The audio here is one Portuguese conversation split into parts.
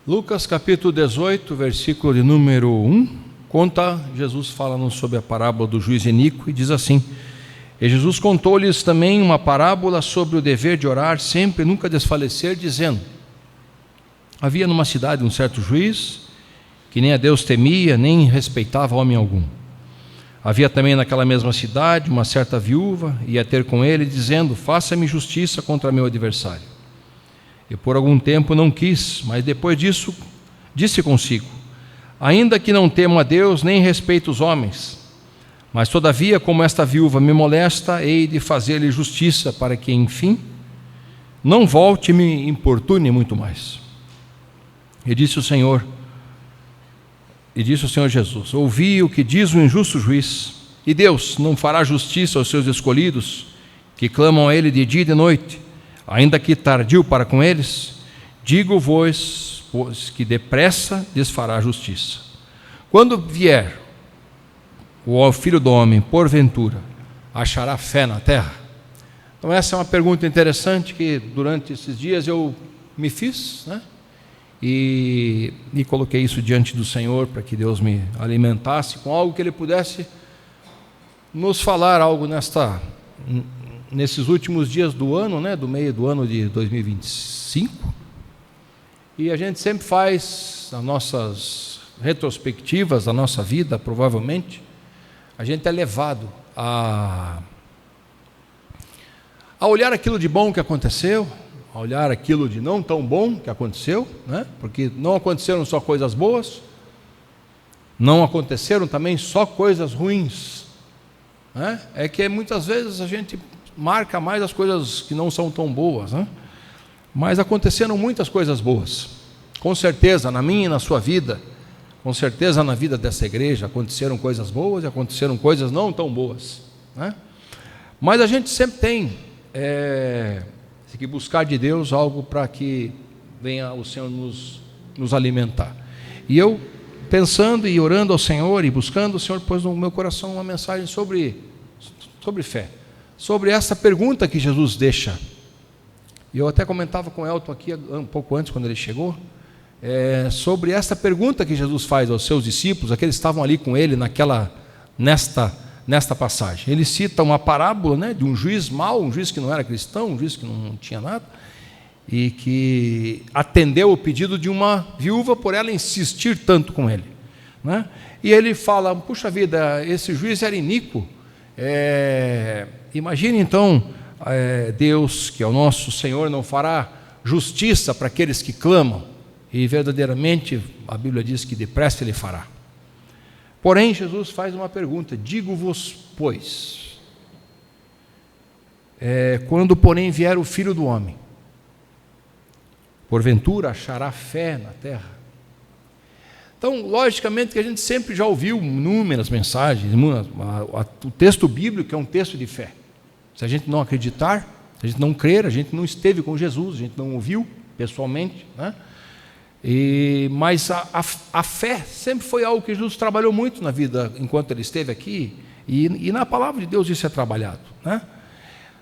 Lucas capítulo 18, versículo de número 1, Jesus fala-nos sobre a parábola do juiz iníquo e diz assim: E Jesus contou-lhes também uma parábola sobre o dever de orar sempre e nunca desfalecer, dizendo: Havia numa cidade um certo juiz, que nem a Deus temia, nem respeitava homem algum. Havia também naquela mesma cidade uma certa viúva, ia ter com ele, dizendo: Faça-me justiça contra meu adversário. E por algum tempo não quis, mas depois disso disse consigo: Ainda que não temo a Deus, nem respeito os homens, mas todavia, como esta viúva me molesta, hei de fazer-lhe justiça, para que, enfim, não volte e me importune muito mais. E disse o Senhor Jesus: Ouvi o que diz o injusto juiz, e Deus não fará justiça aos seus escolhidos, que clamam a Ele de dia e de noite, ainda que tardio para com eles? Digo-vos, pois, que depressa lhes fará justiça. Quando vier o Filho do Homem, porventura, achará fé na terra? Então essa é uma pergunta interessante que durante esses dias eu me fiz, e coloquei isso diante do Senhor para que Deus me alimentasse com algo que Ele pudesse nos falar algo nesses últimos dias do ano, do meio do ano de 2025. E a gente sempre faz as nossas retrospectivas da nossa vida, provavelmente. A gente é levado a olhar aquilo de bom que aconteceu, a olhar aquilo de não tão bom que aconteceu, porque não aconteceram só coisas boas, não aconteceram também só coisas ruins. É que muitas vezes a gente marca mais as coisas que não são tão boas, mas aconteceram muitas coisas boas, com certeza na minha e na sua vida, com certeza na vida dessa igreja aconteceram coisas boas e aconteceram coisas não tão boas, mas a gente sempre tem que buscar de Deus algo para que venha o Senhor nos alimentar. E eu, pensando e orando ao Senhor e buscando, o Senhor pôs no meu coração uma mensagem sobre fé, sobre essa pergunta que Jesus deixa. E eu até comentava com o Elton aqui um pouco antes, quando ele chegou, sobre essa pergunta que Jesus faz aos seus discípulos, aqueles que estavam ali com ele nesta passagem. Ele cita uma parábola de um juiz mau, um juiz que não era cristão, um juiz que não tinha nada, e que atendeu o pedido de uma viúva por ela insistir tanto com ele. E ele fala: puxa vida, esse juiz era iníquo. Imagine então, Deus, que é o nosso Senhor, não fará justiça para aqueles que clamam, e verdadeiramente a Bíblia diz que depressa Ele fará. Porém, Jesus faz uma pergunta: digo-vos, pois, quando porém vier o Filho do Homem, porventura achará fé na terra? Então, logicamente que a gente sempre já ouviu inúmeras mensagens, o texto bíblico é um texto de fé. Se a gente não acreditar, se a gente não crer, a gente não esteve com Jesus, a gente não ouviu pessoalmente, mas a fé sempre foi algo que Jesus trabalhou muito na vida enquanto Ele esteve aqui, e na palavra de Deus isso é trabalhado,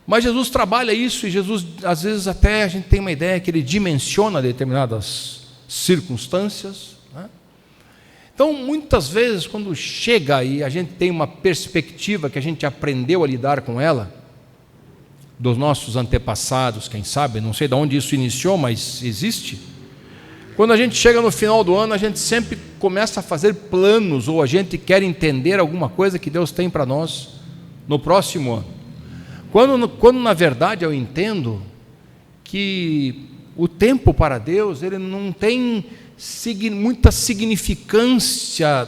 Mas Jesus trabalha isso, e Jesus, às vezes até a gente tem uma ideia que Ele dimensiona determinadas circunstâncias. Então, muitas vezes, quando chega e a gente tem uma perspectiva que a gente aprendeu a lidar com ela, dos nossos antepassados, quem sabe, não sei de onde isso iniciou, mas existe. Quando a gente chega no final do ano, a gente sempre começa a fazer planos, ou a gente quer entender alguma coisa que Deus tem para nós no próximo ano. Quando na verdade eu entendo que o tempo para Deus, ele não tem muita significância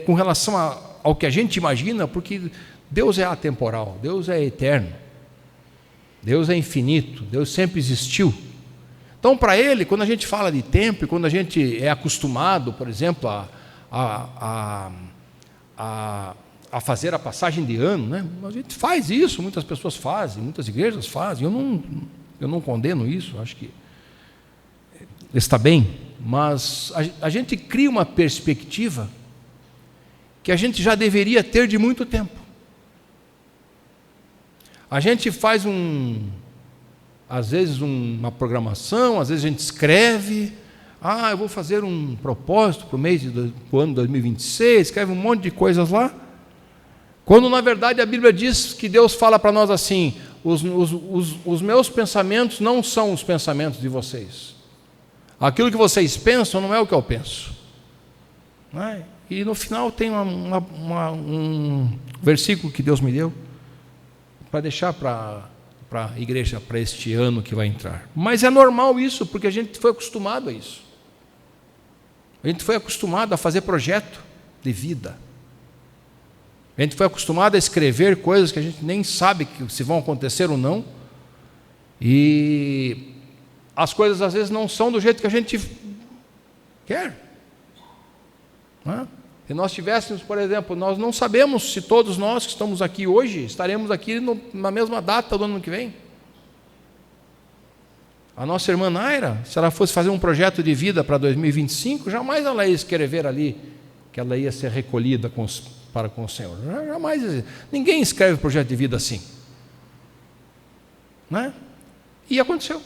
com relação ao que a gente imagina, porque Deus é atemporal, Deus é eterno, Deus é infinito, Deus sempre existiu. Então, para Ele, quando a gente fala de tempo, e quando a gente é acostumado, por exemplo, a fazer a passagem de ano, a gente faz isso, muitas pessoas fazem, muitas igrejas fazem, eu não condeno isso, acho que está bem. Mas a gente cria uma perspectiva que a gente já deveria ter de muito tempo. A gente faz às vezes uma programação, às vezes a gente escreve, eu vou fazer um propósito para o ano 2026, escreve um monte de coisas lá. Quando na verdade a Bíblia diz que Deus fala para nós assim: os meus pensamentos não são os pensamentos de vocês. Aquilo que vocês pensam não é o que eu penso. Não é? E no final tem um versículo que Deus me deu para deixar para a igreja, para este ano que vai entrar. Mas é normal isso, porque a gente foi acostumado a isso. A gente foi acostumado a fazer projeto de vida. A gente foi acostumado a escrever coisas que a gente nem sabe se vão acontecer ou não. E as coisas às vezes não são do jeito que a gente quer. Se nós tivéssemos, por exemplo, nós não sabemos se todos nós que estamos aqui hoje estaremos aqui na mesma data do ano que vem. A nossa irmã Naira, se ela fosse fazer um projeto de vida para 2025, jamais ela ia escrever ali que ela ia ser recolhida para com o Senhor. Jamais. Ninguém escreve projeto de vida assim. Né? E aconteceu.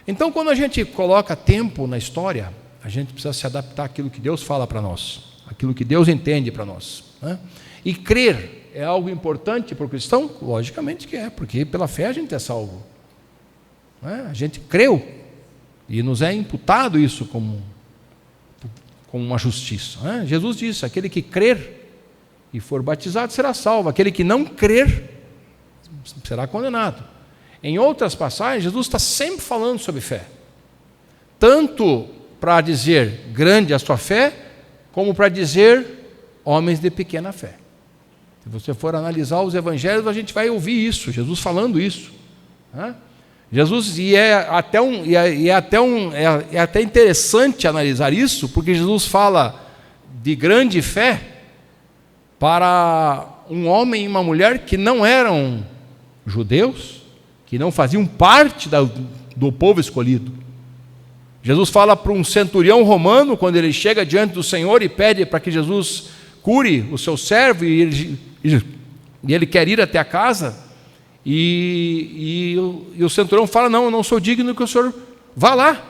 Então, quando a gente coloca tempo na história, a gente precisa se adaptar àquilo que Deus fala para nós, aquilo que Deus entende para nós. Né? E crer é algo importante para o cristão? Logicamente que é, porque pela fé a gente é salvo. A gente creu e nos é imputado isso como uma justiça. Jesus disse: aquele que crer e for batizado será salvo, aquele que não crer será condenado. Em outras passagens, Jesus está sempre falando sobre fé, tanto para dizer grande a sua fé, como para dizer homens de pequena fé. Se você for analisar os evangelhos, a gente vai ouvir isso, Jesus falando isso. Jesus, é até interessante analisar isso, porque Jesus fala de grande fé para um homem e uma mulher que não eram judeus, que não faziam parte do povo escolhido. Jesus fala para um centurião romano, quando ele chega diante do Senhor e pede para que Jesus cure o seu servo, e ele quer ir até a casa. E o centurião fala: não, eu não sou digno que o senhor vá lá,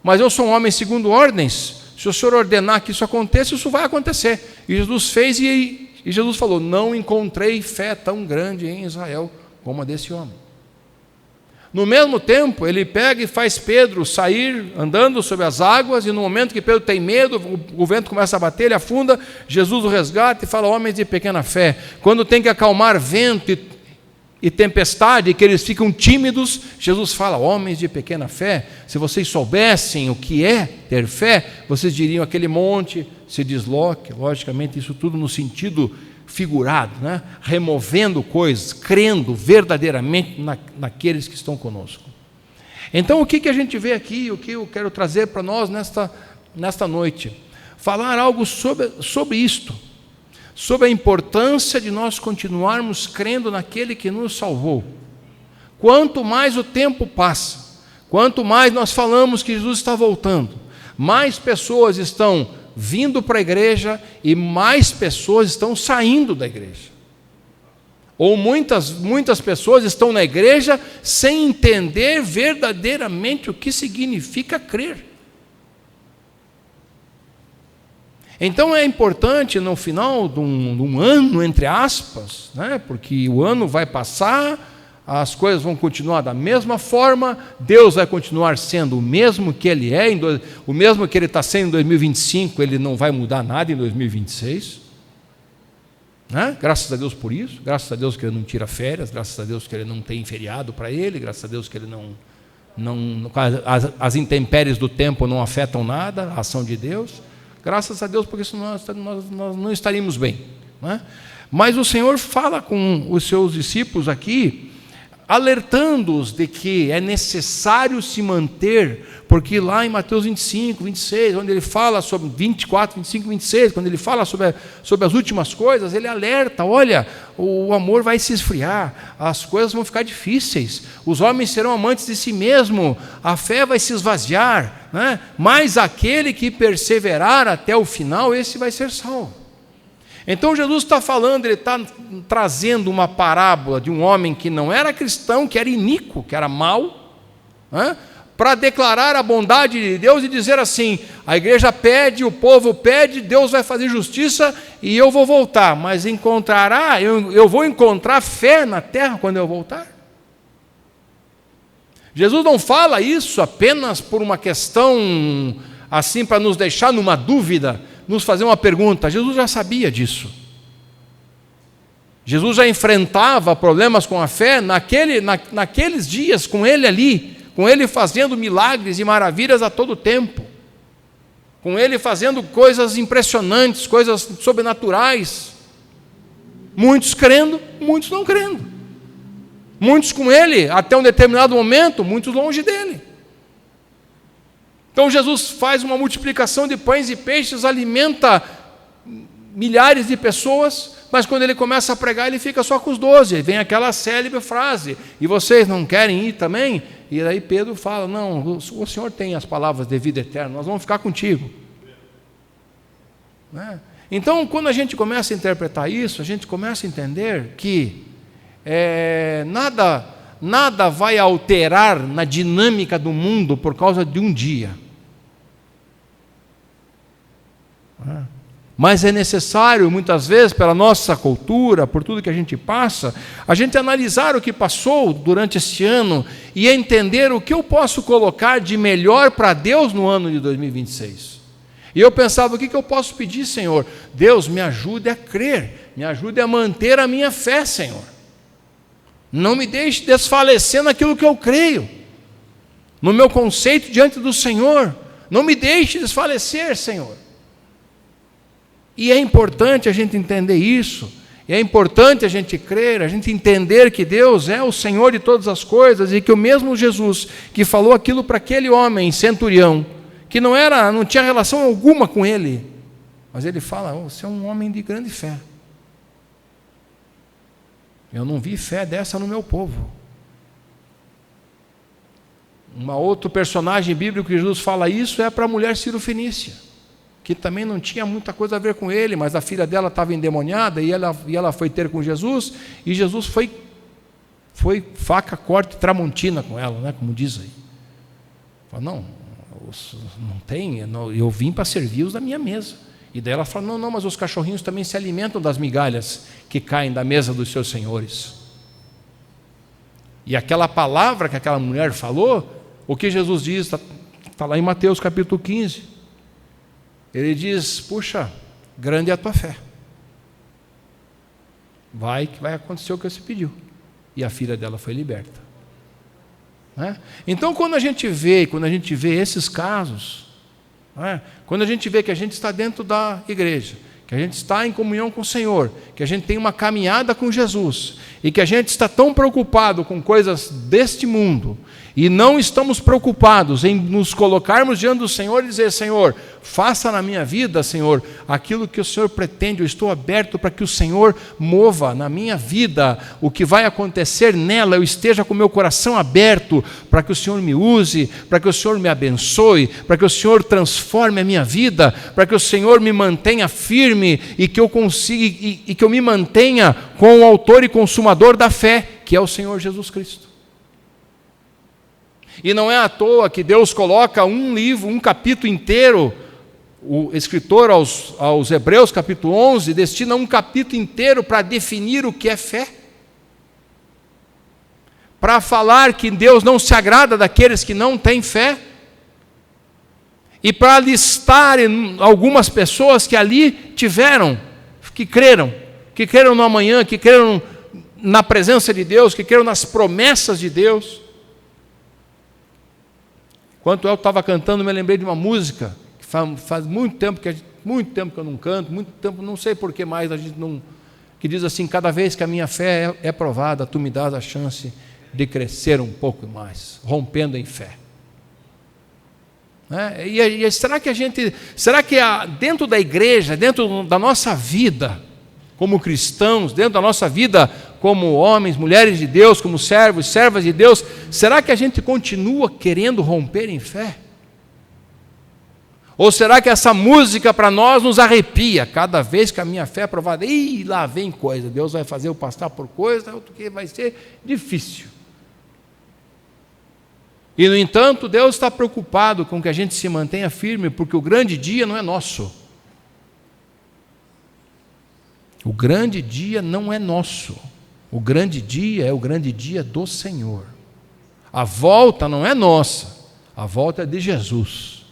mas eu sou um homem segundo ordens, se o senhor ordenar que isso aconteça, isso vai acontecer. E Jesus fez, e Jesus falou: não encontrei fé tão grande em Israel como a desse homem. No mesmo tempo, ele pega e faz Pedro sair andando sobre as águas, e no momento que Pedro tem medo, o vento começa a bater, ele afunda, Jesus o resgata e fala: homens de pequena fé. Quando tem que acalmar vento e tempestade, que eles ficam tímidos, Jesus fala: homens de pequena fé, se vocês soubessem o que é ter fé, vocês diriam: aquele monte se desloque. Logicamente, isso tudo no sentido figurado, né? Removendo coisas, crendo verdadeiramente naqueles que estão conosco. Então, o que a gente vê aqui, o que eu quero trazer para nós nesta noite? Falar algo sobre isto, sobre a importância de nós continuarmos crendo naquele que nos salvou. Quanto mais o tempo passa, quanto mais nós falamos que Jesus está voltando, mais pessoas estão vindo para a igreja e mais pessoas estão saindo da igreja. Ou muitas pessoas estão na igreja sem entender verdadeiramente o que significa crer. Então é importante, no final de um ano, entre aspas, né, porque o ano vai passar, as coisas vão continuar da mesma forma, Deus vai continuar sendo o mesmo que Ele é, o mesmo que Ele está sendo em 2025, Ele não vai mudar nada em 2026. Né? Graças a Deus por isso, graças a Deus que Ele não tira férias, graças a Deus que Ele não tem feriado para Ele, graças a Deus que Ele as intempéries do tempo não afetam nada a ação de Deus. Graças a Deus, porque senão nós não estaríamos bem. Né? Mas o Senhor fala com os seus discípulos aqui, alertando-os de que é necessário se manter, porque lá em Mateus 25, 26, onde ele fala sobre 24, 25, 26, quando ele fala sobre as últimas coisas, ele alerta: olha, o amor vai se esfriar, as coisas vão ficar difíceis, os homens serão amantes de si mesmo, a fé vai se esvaziar, né? Mas aquele que perseverar até o final, esse vai ser salvo. Então Jesus está falando, ele está trazendo uma parábola de um homem que não era cristão, que era iníquo, que era mau, né? para declarar a bondade de Deus e dizer assim: a igreja pede, o povo pede, Deus vai fazer justiça e eu vou voltar, mas eu vou encontrar fé na terra quando eu voltar? Jesus não fala isso apenas por uma questão assim, para nos deixar numa dúvida, nos fazer uma pergunta. Jesus já sabia disso. Jesus já enfrentava problemas com a fé naqueles dias, com ele ali, com ele fazendo milagres e maravilhas a todo tempo, com ele fazendo coisas impressionantes, coisas sobrenaturais, muitos crendo, muitos não crendo, muitos com ele até um determinado momento, muitos longe dele. Então Jesus faz uma multiplicação de pães e peixes, alimenta milhares de pessoas, mas quando ele começa a pregar, ele fica só com os 12, vem aquela célebre frase: e vocês não querem ir também? E aí Pedro fala: não, o Senhor tem as palavras de vida eterna, nós vamos ficar contigo. Né? Então, quando a gente começa a interpretar isso, a gente começa a entender que nada vai alterar na dinâmica do mundo por causa de um dia. Mas é necessário, muitas vezes, pela nossa cultura, por tudo que a gente passa, a gente analisar o que passou durante este ano e entender o que eu posso colocar de melhor para Deus no ano de 2026. E eu pensava: o que eu posso pedir, Senhor? Deus, me ajude a crer, me ajude a manter a minha fé, Senhor. Não me deixe desfalecer naquilo que eu creio, no meu conceito diante do Senhor. Não me deixe desfalecer, Senhor. E é importante a gente entender isso, e é importante a gente crer, a gente entender que Deus é o Senhor de todas as coisas, e que o mesmo Jesus que falou aquilo para aquele homem centurião, que não tinha relação alguma com ele, mas ele fala: você é um homem de grande fé. Eu não vi fé dessa no meu povo. Outro personagem bíblico que Jesus fala isso é para a mulher Cirofenícia, que também não tinha muita coisa a ver com ele, mas a filha dela estava endemoniada e ela foi ter com Jesus, e Jesus foi faca, corte, tramontina com ela, né, como diz aí. Falou: não tem, eu vim para servir os da minha mesa. E daí ela fala: não, mas os cachorrinhos também se alimentam das migalhas que caem da mesa dos seus senhores. E aquela palavra que aquela mulher falou, o que Jesus diz, está lá em Mateus capítulo 15. Ele diz: puxa, grande é a tua fé. Que vai acontecer o que você pediu. E a filha dela foi liberta. Né? Então, quando a gente vê esses casos, né? Quando a gente vê que a gente está dentro da igreja, que a gente está em comunhão com o Senhor, que a gente tem uma caminhada com Jesus, e que a gente está tão preocupado com coisas deste mundo, e não estamos preocupados em nos colocarmos diante do Senhor e dizer: Senhor, faça na minha vida, Senhor, aquilo que o Senhor pretende. Eu estou aberto para que o Senhor mova na minha vida o que vai acontecer nela. Eu esteja com o meu coração aberto para que o Senhor me use, para que o Senhor me abençoe, para que o Senhor transforme a minha vida, para que o Senhor me mantenha firme e que eu consiga e que eu me mantenha com o autor e consumador da fé, que é o Senhor Jesus Cristo. E não é à toa que Deus coloca um capítulo inteiro, o escritor aos Hebreus, capítulo 11, destina um capítulo inteiro para definir o que é fé, para falar que Deus não se agrada daqueles que não têm fé, e para listar algumas pessoas que ali tiveram, que creram no amanhã, que creram na presença de Deus, que creram nas promessas de Deus. Enquanto eu estava cantando, me lembrei de uma música que faz muito tempo que eu não canto, muito tempo, não sei por que mais a gente não, que diz assim: cada vez que a minha fé é provada, tu me dás a chance de crescer um pouco mais, rompendo em fé. E será que dentro da igreja, dentro da nossa vida como cristãos, dentro da nossa vida como homens, mulheres de Deus, como servos, servas de Deus, será que a gente continua querendo romper em fé? Ou será que essa música para nós nos arrepia? Cada vez que a minha fé é provada, lá vem coisa, Deus vai fazer eu passar por coisa, que vai ser difícil. E, no entanto, Deus está preocupado com que a gente se mantenha firme, porque o grande dia não é nosso. O grande dia não é nosso. O grande dia é o grande dia do Senhor. A volta não é nossa, a volta é de Jesus.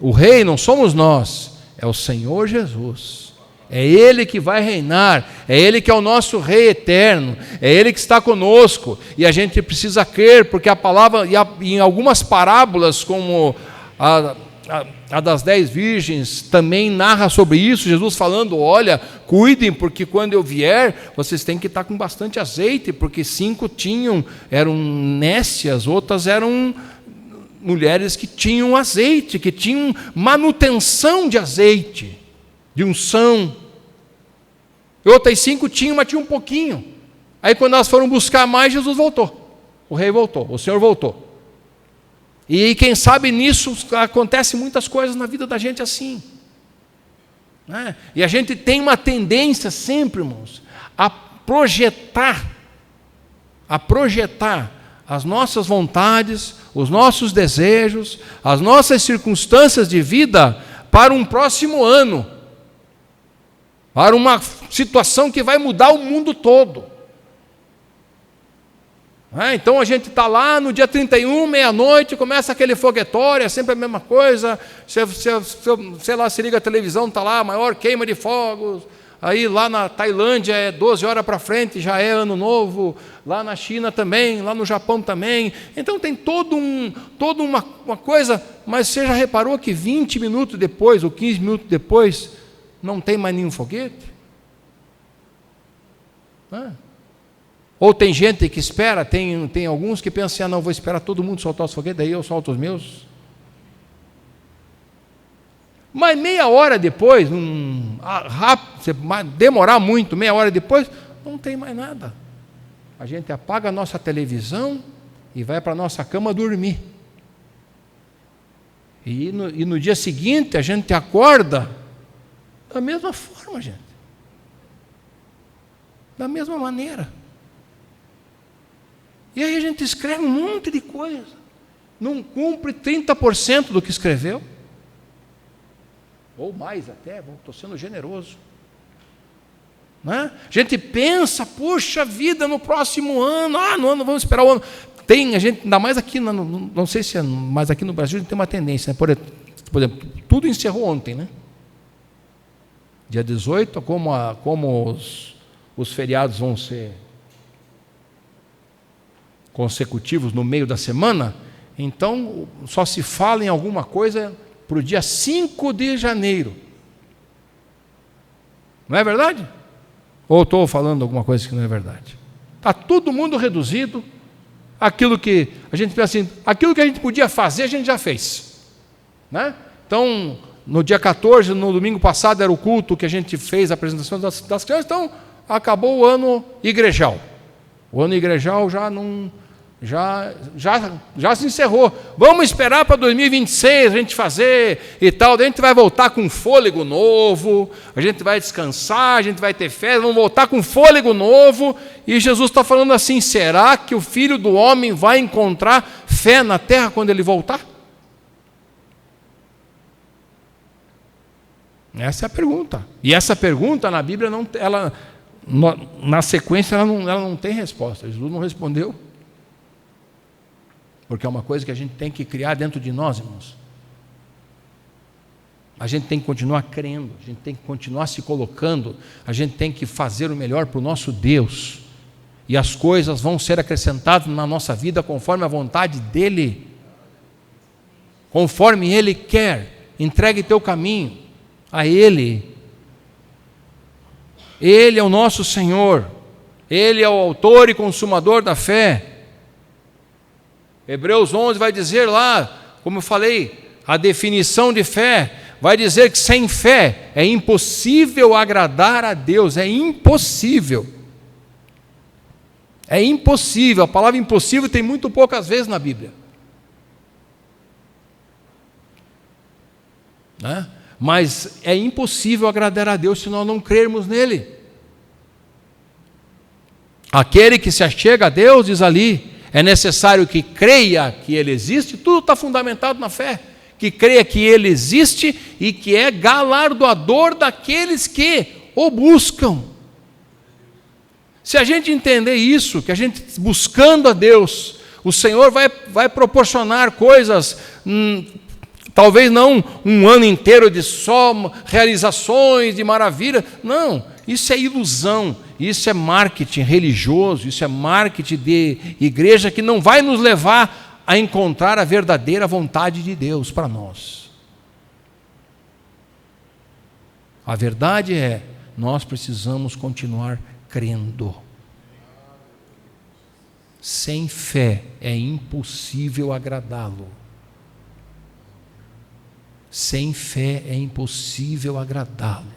O rei não somos nós, é o Senhor Jesus. É Ele que vai reinar, é Ele que é o nosso Rei eterno, é Ele que está conosco, e a gente precisa crer, porque a palavra, em algumas parábolas, como a das 10 virgens, também narra sobre isso, Jesus falando, olha, cuidem, porque quando eu vier, vocês têm que estar com bastante azeite, porque 5 eram nécias, outras eram mulheres que tinham azeite, que tinham manutenção de azeite, de unção. E outras 5 tinham, mas tinham um pouquinho. Aí quando elas foram buscar mais, Jesus voltou. O rei voltou, o Senhor voltou. E quem sabe nisso acontece muitas coisas na vida da gente assim. Né? E a gente tem uma tendência sempre, irmãos, a projetar as nossas vontades, os nossos desejos, as nossas circunstâncias de vida para um próximo ano, para uma situação que vai mudar o mundo todo. Então a gente está lá no dia 31, meia-noite, começa aquele foguetório, é sempre a mesma coisa, sei lá, se liga a televisão, está lá, a maior queima de fogos, aí lá na Tailândia é 12 horas para frente, já é ano novo, lá na China também, lá no Japão também, então tem toda uma coisa, mas você já reparou que 20 minutos depois, ou 15 minutos depois, não tem mais nenhum foguete? Ou tem gente que espera, tem alguns que pensam assim, não, vou esperar todo mundo soltar os foguetes, daí eu solto os meus. Mas meia hora depois, se demorar muito, meia hora depois, não tem mais nada. A gente apaga a nossa televisão e vai para a nossa cama dormir. E no dia seguinte a gente acorda da mesma forma, gente. Da mesma maneira. E aí a gente escreve um monte de coisa, não cumpre 30% do que escreveu, ou mais até, estou sendo generoso. A gente pensa, puxa vida, no próximo ano, no ano, vamos esperar o ano. A gente, ainda mais aqui, não sei se é, mas aqui no Brasil a gente tem uma tendência, né? Por exemplo, tudo encerrou ontem, né? Dia 18, como os feriados vão ser consecutivos no meio da semana, então só se fala em alguma coisa para o dia 5 de janeiro. Não é verdade? Ou estou falando alguma coisa que não é verdade? Está todo mundo reduzido, aquilo que a gente pensa assim, aquilo que a gente podia fazer, a gente já fez. Né? Então, no dia 14, no domingo passado, era o culto que a gente fez, a apresentação das crianças, então acabou o ano igrejal. O ano igrejal já se encerrou. Vamos esperar para 2026 a gente fazer e tal. Daí a gente vai voltar com fôlego novo, a gente vai descansar, a gente vai ter fé, vamos voltar com fôlego novo. E Jesus está falando assim: será que o Filho do Homem vai encontrar fé na terra quando ele voltar? Essa é a pergunta. E essa pergunta na Bíblia, na sequência, ela não tem resposta. Jesus não respondeu. Porque é uma coisa que a gente tem que criar dentro de nós, irmãos. A gente tem que continuar crendo, a gente tem que continuar se colocando, a gente tem que fazer o melhor para o nosso Deus. E as coisas vão ser acrescentadas na nossa vida conforme a vontade dEle. Conforme Ele quer. Entregue teu caminho a Ele. Ele é o nosso Senhor. Ele é o autor e consumador da fé. Hebreus 11 vai dizer lá, como eu falei, a definição de fé, vai dizer que sem fé é impossível agradar a Deus, é impossível. É impossível, a palavra impossível tem muito poucas vezes na Bíblia. Mas é impossível agradar a Deus se nós não crermos nele. Aquele que se achega a Deus, diz ali, É necessário que creia que Ele existe, tudo está fundamentado na fé. Que creia que Ele existe e que é galardoador daqueles que o buscam. Se a gente entender isso, que a gente buscando a Deus, o Senhor vai proporcionar coisas, talvez não um ano inteiro de só realizações, de maravilha, não, isso é ilusão, isso é marketing religioso, isso é marketing de igreja que não vai nos levar a encontrar a verdadeira vontade de Deus para nós. A verdade é, nós precisamos continuar crendo. Sem fé é impossível agradá-lo. Sem fé é impossível agradá-lo.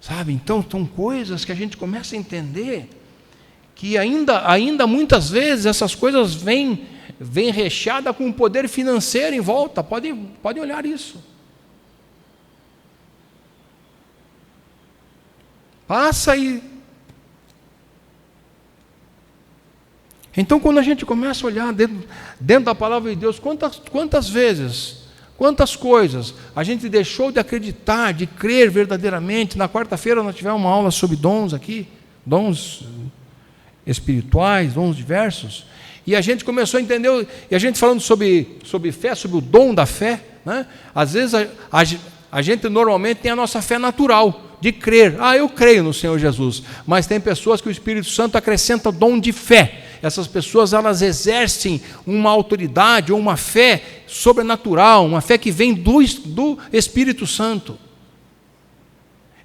Sabe, então são coisas que a gente começa a entender que ainda muitas vezes essas coisas vêm recheadas com poder financeiro em volta. Podem olhar isso. Passa aí. Então, quando a gente começa a olhar dentro da palavra de Deus, quantas vezes, quantas coisas a gente deixou de acreditar, de crer verdadeiramente. Na quarta-feira nós tivemos uma aula sobre dons aqui, dons espirituais, dons diversos, e a gente começou a entender, e a gente falando sobre fé, sobre o dom da fé, né? Às vezes a gente normalmente tem a nossa fé natural, de crer. Eu creio no Senhor Jesus, mas tem pessoas que o Espírito Santo acrescenta dom de fé. Essas pessoas, elas exercem uma autoridade ou uma fé sobrenatural, uma fé que vem do Espírito Santo.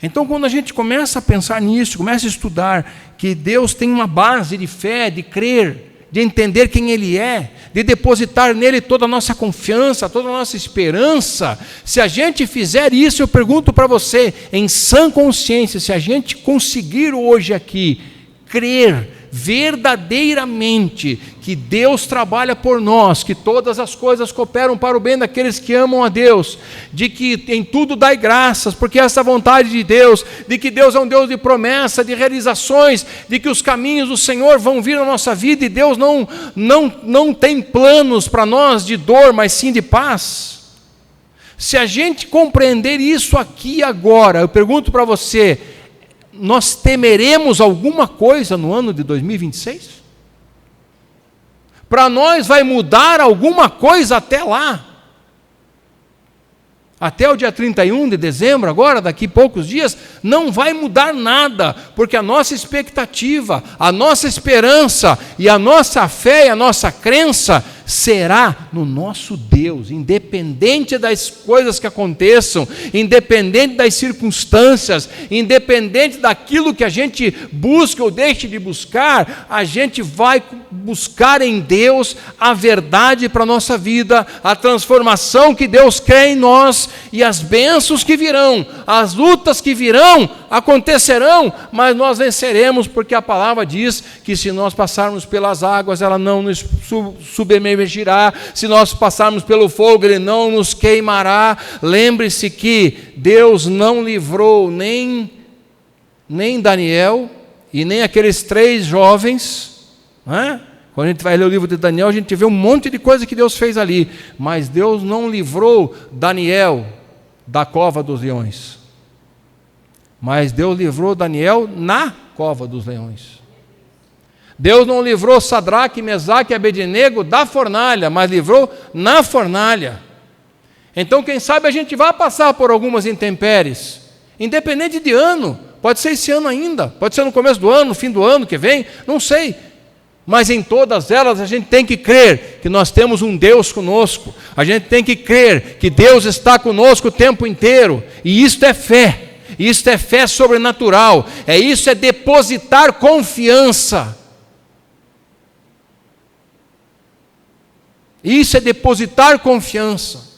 Então, quando a gente começa a pensar nisso, começa a estudar que Deus tem uma base de fé, de crer, de entender quem Ele é, de depositar nele toda a nossa confiança, toda a nossa esperança, se a gente fizer isso, eu pergunto para você, em sã consciência, se a gente conseguir hoje aqui crer verdadeiramente que Deus trabalha por nós, que todas as coisas cooperam para o bem daqueles que amam a Deus, de que em tudo dai graças, porque essa é a vontade de Deus, de que Deus é um Deus de promessa, de realizações, de que os caminhos do Senhor vão vir na nossa vida, e Deus não tem planos para nós de dor, mas sim de paz. Se a gente compreender isso aqui agora, eu pergunto para você, nós temeremos alguma coisa no ano de 2026? Para nós vai mudar alguma coisa até lá? Até o dia 31 de dezembro, agora, daqui a poucos dias, não vai mudar nada, porque a nossa expectativa, a nossa esperança e a nossa fé e a nossa crença será no nosso Deus, independente das coisas que aconteçam, independente das circunstâncias, independente daquilo que a gente busca ou deixe de buscar, a gente vai buscar em Deus a verdade para a nossa vida, a transformação que Deus quer em nós e as bênçãos que virão, as lutas que virão, acontecerão, mas nós venceremos, porque a palavra diz que se nós passarmos pelas águas, ela não nos submergirá, se nós passarmos pelo fogo, ele não nos queimará. Lembre-se que Deus não livrou nem Daniel e nem aqueles 3 jovens, né? Quando a gente vai ler o livro de Daniel, a gente vê um monte de coisa que Deus fez ali, mas Deus não livrou Daniel da cova dos leões, mas Deus livrou Daniel na cova dos leões. Deus não livrou Sadraque, Mesaque e Abednego da fornalha, mas livrou na fornalha. Então, quem sabe a gente vai passar por algumas intempéries, independente de ano, pode ser esse ano ainda, pode ser no começo do ano, no fim do ano que vem, não sei. Mas em todas elas a gente tem que crer que nós temos um Deus conosco, a gente tem que crer que Deus está conosco o tempo inteiro, e isto é fé, isto é fé sobrenatural, isso é depositar confiança. Isso é depositar confiança.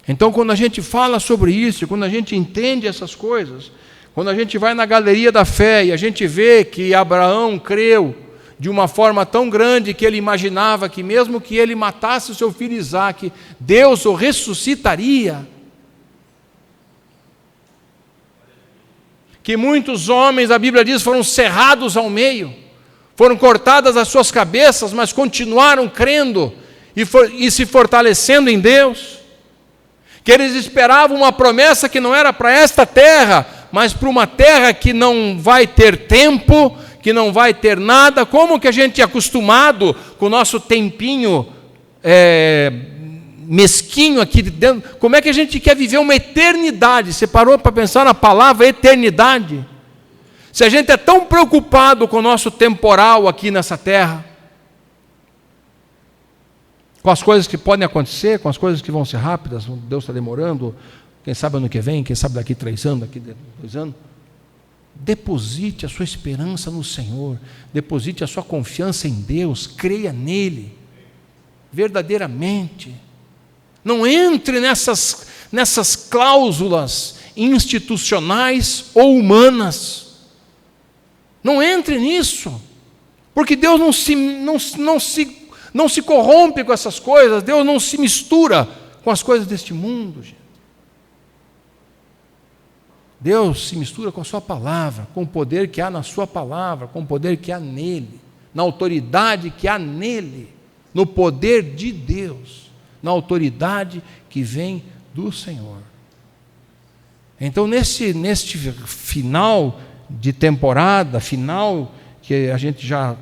Então, quando a gente fala sobre isso, quando a gente entende essas coisas, quando a gente vai na galeria da fé e a gente vê que Abraão creu de uma forma tão grande que ele imaginava que mesmo que ele matasse o seu filho Isaque, Deus o ressuscitaria. que muitos homens, a Bíblia diz, foram cerrados ao meio, foram cortadas as suas cabeças, mas continuaram crendo e se fortalecendo em Deus, que eles esperavam uma promessa que não era para esta terra, mas para uma terra que não vai ter tempo, que não vai ter nada. Como que a gente é acostumado com o nosso tempinho mesquinho aqui dentro, como é que a gente quer viver uma eternidade? Você parou para pensar na palavra eternidade? Se a gente é tão preocupado com o nosso temporal aqui nessa terra, com as coisas que podem acontecer, com as coisas que vão ser rápidas, Deus está demorando, quem sabe ano que vem, quem sabe daqui 3 anos, daqui 2 anos, deposite a sua esperança no Senhor, deposite a sua confiança em Deus, creia nele, verdadeiramente. Não entre nessas cláusulas institucionais ou humanas. Não entre nisso, porque Deus não se corrompe com essas coisas, Deus não se mistura com as coisas deste mundo, gente. Deus se mistura com a sua palavra, com o poder que há na sua palavra, com o poder que há nele, na autoridade que há nele, no poder de Deus, na autoridade que vem do Senhor. Então, neste final de temporada, final que a gente já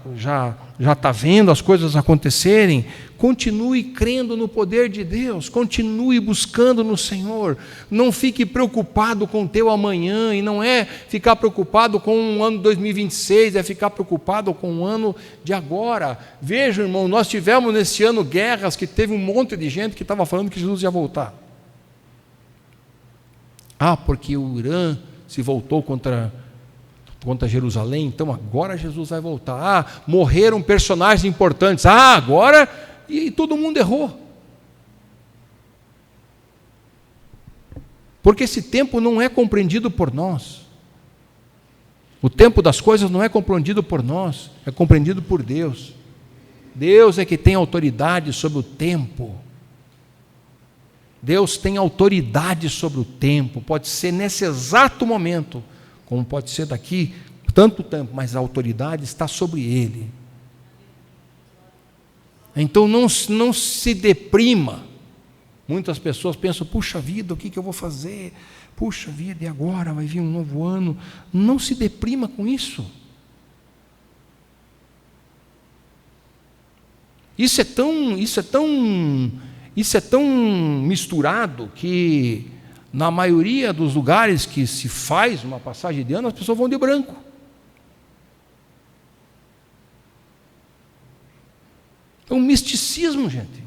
está vendo as coisas acontecerem, continue crendo no poder de Deus, continue buscando no Senhor, não fique preocupado com o teu amanhã, e não é ficar preocupado com o ano 2026, é ficar preocupado com o ano de agora. Veja, irmão, nós tivemos nesse ano guerras que teve um monte de gente que estava falando que Jesus ia voltar. Porque o Irã se voltou contra Jerusalém, então agora Jesus vai voltar. Morreram personagens importantes, agora, e todo mundo errou. Porque esse tempo não é compreendido por nós. O tempo das coisas não é compreendido por nós, é compreendido por Deus. Deus é que tem autoridade sobre o tempo. Deus tem autoridade sobre o tempo, pode ser nesse exato momento, como pode ser daqui tanto tempo, mas a autoridade está sobre ele. Então não se deprima. Muitas pessoas pensam, puxa vida, o que eu vou fazer? Puxa vida, e agora vai vir um novo ano? Não se deprima com isso. Isso é tão misturado que na maioria dos lugares que se faz uma passagem de ano, as pessoas vão de branco. É um misticismo, gente.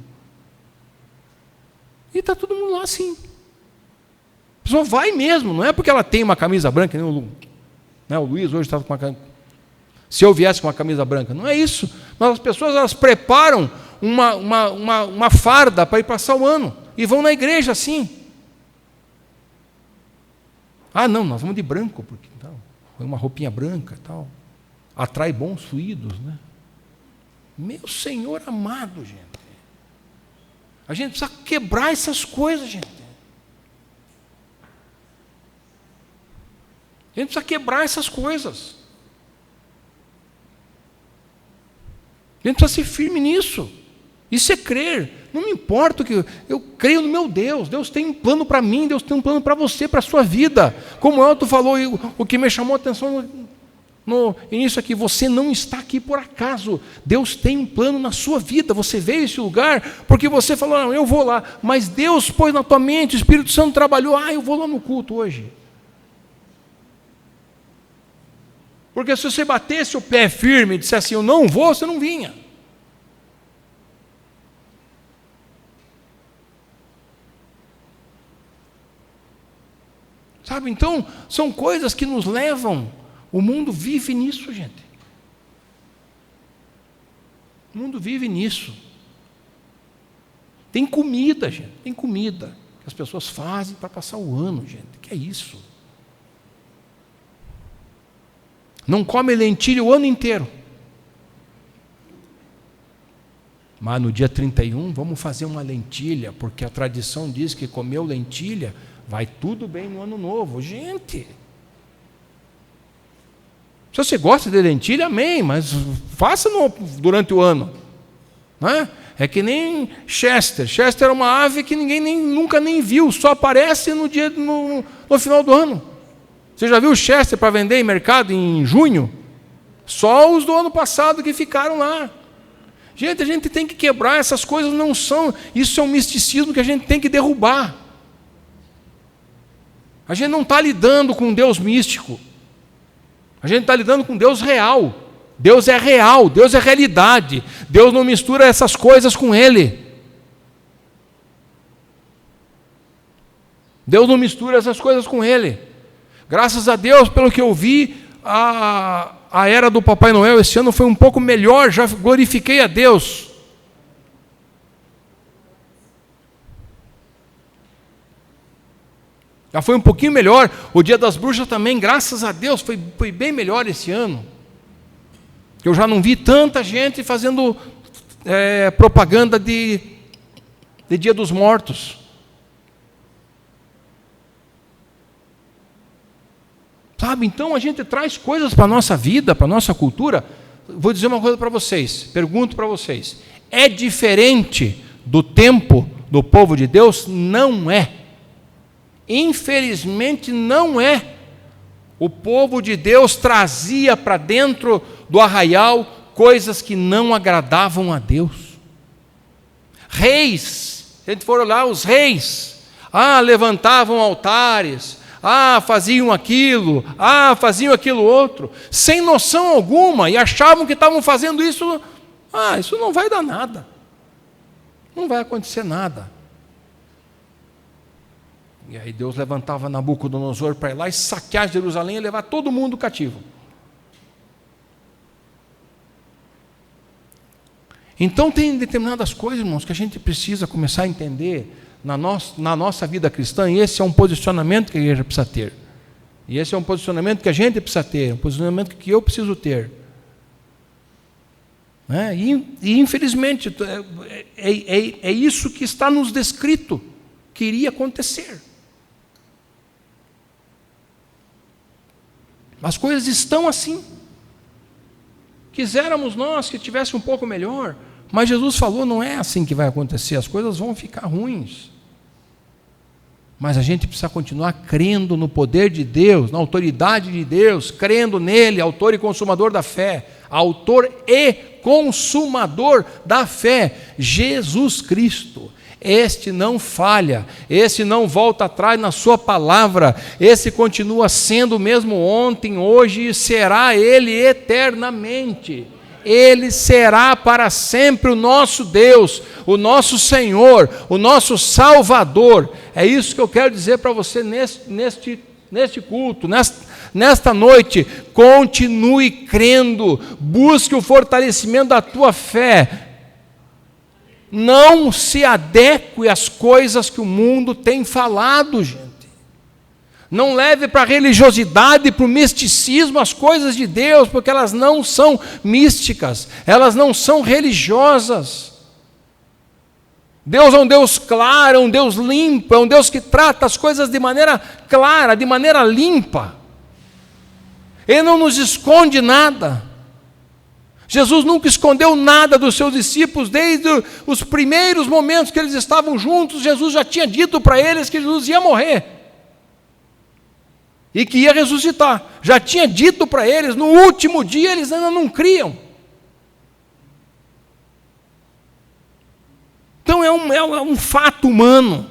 E está todo mundo lá assim. A pessoa vai mesmo, não é porque ela tem uma camisa branca, nem o Luiz hoje estava com uma camisa. Se eu viesse com uma camisa branca, não é isso. Mas as pessoas, elas preparam uma farda para ir passar o ano e vão na igreja assim. Não, nós vamos de branco, porque tal, uma roupinha branca, tal, atrai bons fluidos, né? Meu Senhor amado, gente. A gente precisa quebrar essas coisas, gente. A gente precisa quebrar essas coisas. A gente precisa ser firme nisso. Isso é crer. Não me importa o que eu creio no meu Deus. Deus tem um plano para mim, Deus tem um plano para você, para a sua vida. Como o Elton falou, o que me chamou a atenção no início aqui, você não está aqui por acaso. Deus tem um plano na sua vida. Você veio a esse lugar porque você falou, não, eu vou lá. Mas Deus pôs na tua mente, o Espírito Santo trabalhou, eu vou lá no culto hoje. Porque se você batesse o pé firme e dissesse assim, eu não vou, você não vinha. Sabe, então, são coisas que nos levam, o mundo vive nisso, gente. O mundo vive nisso. Tem comida, gente, tem comida que as pessoas fazem para passar o ano, gente, que é isso? Não come lentilha o ano inteiro. Mas no dia 31, vamos fazer uma lentilha, porque a tradição diz que comeu lentilha, vai tudo bem no ano novo. Gente, Se você gosta de lentilha, amém, mas faça durante o ano. Não é? É que nem Chester. Chester é uma ave que ninguém nunca viu, só aparece no final do ano. Você já viu Chester para vender em mercado em junho? Só os do ano passado que ficaram lá. Gente, a gente tem que quebrar essas coisas, não são. Isso é um misticismo que a gente tem que derrubar. A gente não está lidando com um Deus místico. A gente está lidando com Deus real. Deus é real, Deus é realidade. Deus não mistura essas coisas com Ele. Deus não mistura essas coisas com Ele. Graças a Deus, pelo que eu vi, a era do Papai Noel esse ano foi um pouco melhor, já glorifiquei a Deus. Já foi um pouquinho melhor. O Dia das Bruxas também, graças a Deus, foi bem melhor esse ano. Eu já não vi tanta gente fazendo propaganda de Dia dos Mortos. Sabe, então a gente traz coisas para a nossa vida, para a nossa cultura. Vou dizer uma coisa para vocês, pergunto para vocês. É diferente do tempo do povo de Deus? Não é. Infelizmente não é. O povo de Deus trazia para dentro do arraial coisas que não agradavam a Deus. Reis, se a gente for olhar os reis, levantavam altares, faziam aquilo outro, sem noção alguma, e achavam que estavam fazendo isso, isso não vai dar nada, não vai acontecer nada. E aí Deus levantava Nabucodonosor para ir lá e saquear Jerusalém e levar todo mundo cativo. Então tem determinadas coisas, irmãos, que a gente precisa começar a entender na nossa vida cristã, e esse é um posicionamento que a igreja precisa ter. E esse é um posicionamento que a gente precisa ter, um posicionamento que eu preciso ter. E infelizmente, é isso que está nos descrito, que iria acontecer. As coisas estão assim. Quiséramos nós que tivesse um pouco melhor, mas Jesus falou, não é assim que vai acontecer, as coisas vão ficar ruins. Mas a gente precisa continuar crendo no poder de Deus, na autoridade de Deus, crendo nele, autor e consumador da fé, autor e consumador da fé, Jesus Cristo. Este não falha, este não volta atrás na sua palavra, esse continua sendo o mesmo ontem, hoje e será ele eternamente. Ele será para sempre o nosso Deus, o nosso Senhor, o nosso Salvador. É isso que eu quero dizer para você neste culto, nesta noite. Continue crendo, busque o fortalecimento da tua fé. Não se adeque às coisas que o mundo tem falado, gente. Não leve para a religiosidade, para o misticismo as coisas de Deus, porque elas não são místicas, elas não são religiosas. Deus é um Deus claro, é um Deus limpo, é um Deus que trata as coisas de maneira clara, de maneira limpa. Ele não nos esconde nada. Jesus nunca escondeu nada dos seus discípulos, desde os primeiros momentos que eles estavam juntos. Jesus já tinha dito para eles que Jesus ia morrer e que ia ressuscitar. Já tinha dito para eles, no último dia eles ainda não criam. Então é um fato humano,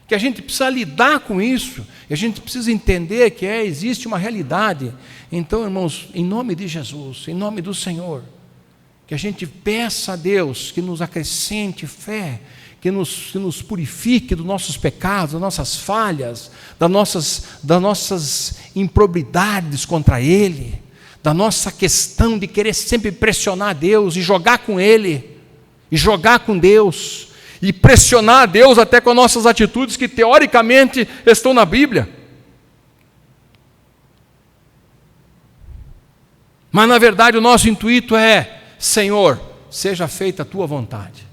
que a gente precisa lidar com isso, e a gente precisa entender que existe uma realidade. Então, irmãos, em nome de Jesus, em nome do Senhor, que a gente peça a Deus que nos acrescente fé, que nos purifique dos nossos pecados, das nossas falhas, das nossas improbidades contra Ele, da nossa questão de querer sempre pressionar Deus e jogar com Ele, e jogar com Deus, e pressionar a Deus até com as nossas atitudes que teoricamente estão na Bíblia. Mas na verdade o nosso intuito é: Senhor, seja feita a tua vontade.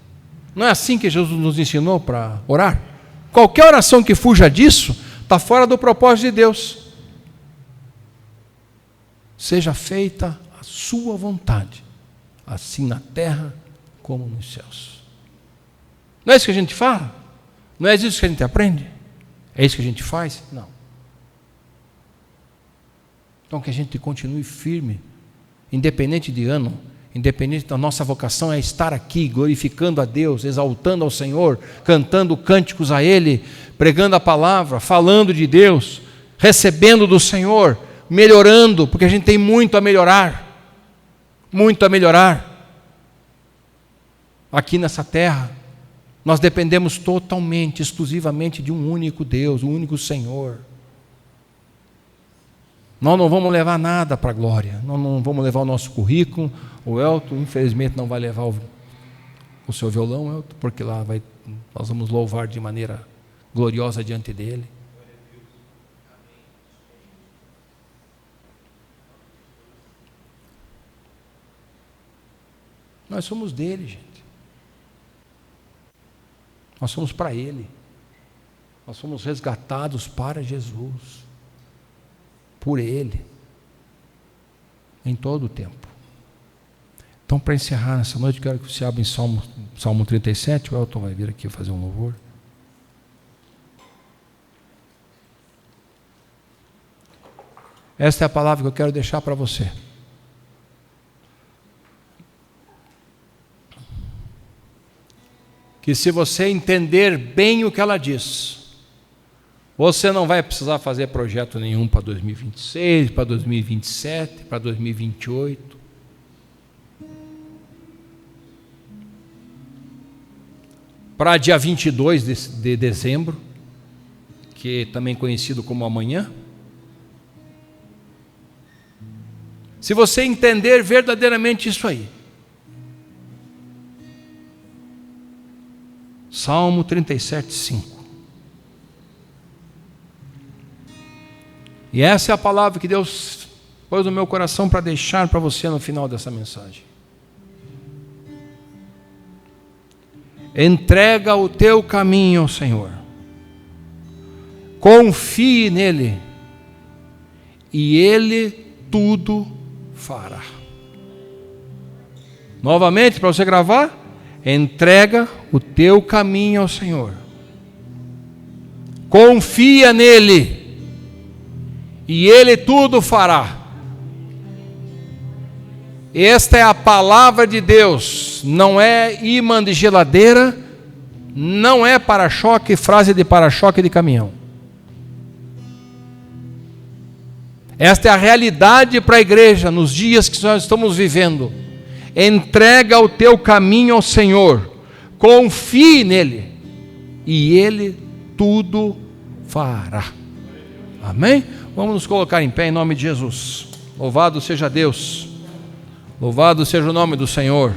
Não é assim que Jesus nos ensinou para orar? Qualquer oração que fuja disso está fora do propósito de Deus. seja feita a sua vontade, assim na terra como nos céus. Não é isso que a gente fala? Não é isso que a gente aprende? É isso que a gente faz? Não. Então que a gente continue firme, independente de ano, independente da nossa vocação, é estar aqui glorificando a Deus, exaltando ao Senhor, cantando cânticos a Ele, pregando a palavra, falando de Deus, recebendo do Senhor, melhorando, porque a gente tem muito a melhorar, aqui nessa terra. Nós dependemos totalmente, exclusivamente de um único Deus, um único Senhor. Nós não vamos levar nada para a glória, nós não vamos levar o nosso currículo. O Elton, infelizmente, não vai levar o seu violão, Elton, porque lá nós vamos louvar de maneira gloriosa diante dele. Nós somos dele, gente. Nós somos para Ele. Nós somos resgatados para Jesus. Por Ele. Em todo o tempo. Então, para encerrar nessa noite, quero que você abra em Salmo 37. O Elton vai vir aqui fazer um louvor. Esta é a palavra que eu quero deixar para você. Que se você entender bem o que ela diz, você não vai precisar fazer projeto nenhum para 2026, para 2027, para 2028. Para dia 22 de dezembro, que é também conhecido como amanhã. Se você entender verdadeiramente isso aí, Salmo 37, 5. E essa é a palavra que Deus pôs no meu coração para deixar para você no final dessa mensagem. Entrega o teu caminho ao Senhor. Confie nele. E Ele tudo fará. Novamente, para você gravar. Entrega o teu caminho ao Senhor. Confia nele. E Ele tudo fará. Esta é a palavra de Deus. Não é imã de geladeira. Não é para-choque, frase de para-choque de caminhão. Esta é a realidade para a igreja nos dias que nós estamos vivendo. Entrega o teu caminho ao Senhor, confie nele, e Ele tudo fará. Amém? Vamos nos colocar em pé em nome de Jesus. Louvado seja Deus, louvado seja o nome do Senhor.